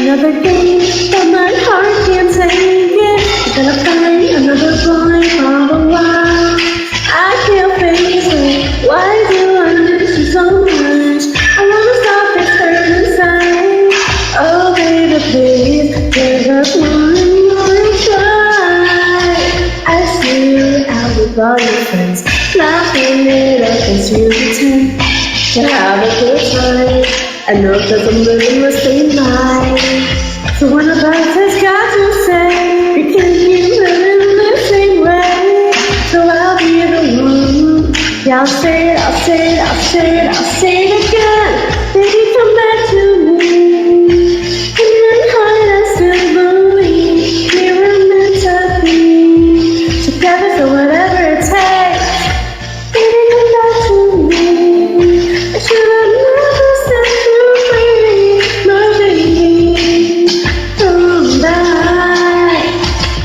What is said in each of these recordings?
another game, but my heart can't take it. I gotta find another boy for a while. I can't face it. Why do I miss you so much? I wanna stop this hurt inside. Oh baby, please give us one more try. I see you out with all your friends, laughing it up as you pretend to have a good time. I know that I'm living the same life. So one of us has got to say, we can't keep living the same way. So I'll be the one. Yeah, I'll say it, I'll say it, I'll say it, I'll say it again. Baby, come back to me. In my heart, I still believe we were meant to be together for whatever it takes. Baby, come back to me. I should have never set you free, my baby. Come back.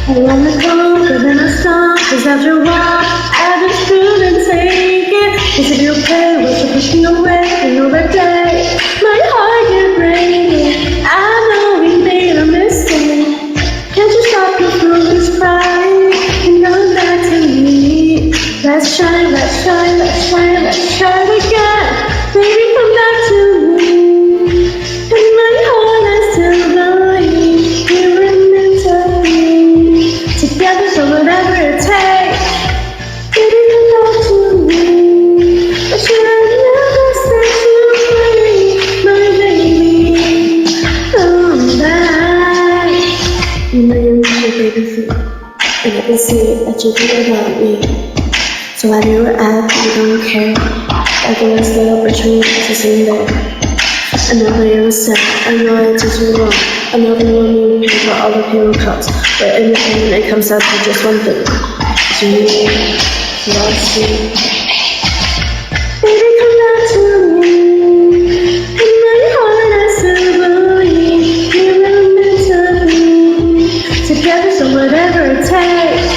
I wanna go, but then I stop. 'Cause after a while, I just couldn't take it. Is it okay? Was it pushing away another day? My heart can't break it. I know we made a mistake. Can't you stop your foolish pride and come back to me? Let's try, let's try, let's try, let's try again. Baby, come back to me. In my heart, I still believe we were meant to be together for whatever it takes. Baby, come back to me. I should have never set you free, my baby. Come back. You know you're not your baby food, and I can see that you think about me. So while you were out, you don't care. I can still opportunity to see there. I know that you're sad, I know I did you wrong. I know that you want me to pay for all the payroll costs. But in the end, it comes out to just one thing. Do you love me? Baby, come back to me. In my heart, I still believe we were meant to be together, so whatever it takes.